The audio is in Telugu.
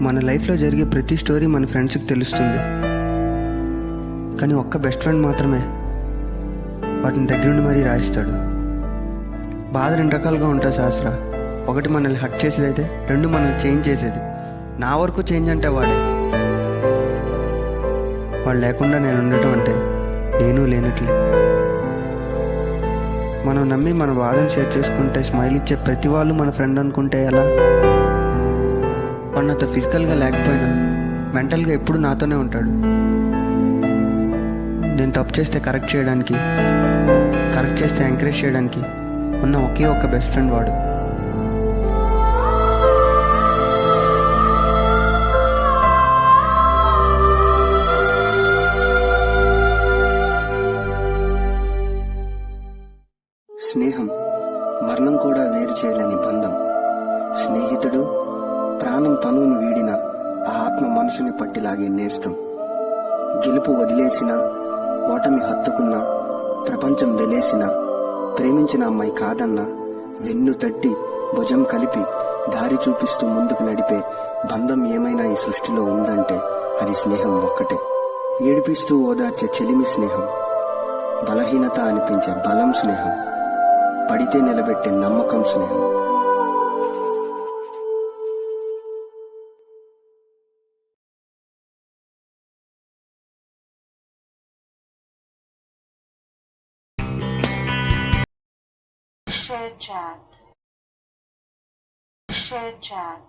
మన లైఫ్లో జరిగే ప్రతి స్టోరీ మన ఫ్రెండ్స్కి తెలుస్తుంది, కానీ ఒక్క బెస్ట్ ఫ్రెండ్ మాత్రమే వాటిని దగ్గరుండి మరీ రాయిస్తాడు. బాధ రెండు రకాలుగా ఉంటుంది శాస్త్ర. ఒకటి మనల్ని హర్ట్ చేసేది అయితే, రెండు మనల్ని చేంజ్ చేసేది. నా వరకు చేంజ్ అంటే వాడు లేకుండా నేను ఉండటం అంటే నేను లేనట్లే. మనం నమ్మి మన బాధను షేర్ చేసుకుంటే స్మైల్ ఇచ్చే ప్రతి వాళ్ళు మన ఫ్రెండ్ అనుకుంటే ఎలా? వాడు నాతో ఫిజికల్గా లేకపోయినా మెంటల్గా ఎప్పుడు నాతోనే ఉంటాడు. నేను తప్పు చేస్తే కరెక్ట్ చేయడానికి, కరెక్ట్ చేస్తే ఎంకరేజ్ చేయడానికి ఉన్న ఒకే ఒక్క బెస్ట్ ఫ్రెండ్ వాడు. స్నేహం మరణం కూడా వేరు చేయలేని బంధం. స్నేహితుడు ప్రాణం తనువుని వీడిన ఆ ఆత్మ మనసుని పట్టిలాగే నేస్తం. గెలుపు వదిలేసిన, ఓటమి హత్తుకున్నా, ప్రపంచం వెలేసిన, ప్రేమించిన అమ్మాయి కాదన్నా, వెన్ను తట్టి భుజం కలిపి దారి చూపిస్తూ ముందుకు నడిపే బంధం ఏమైనా ఈ సృష్టిలో ఉందంటే అది స్నేహం ఒక్కటే. ఏడిపిస్తూ ఓదార్చే చెలిమి స్నేహం, బలహీనత అనిపించే బలం స్నేహం, పడితే నిలబెట్టే నమ్మకం స్నేహం. Share chat. Share chat.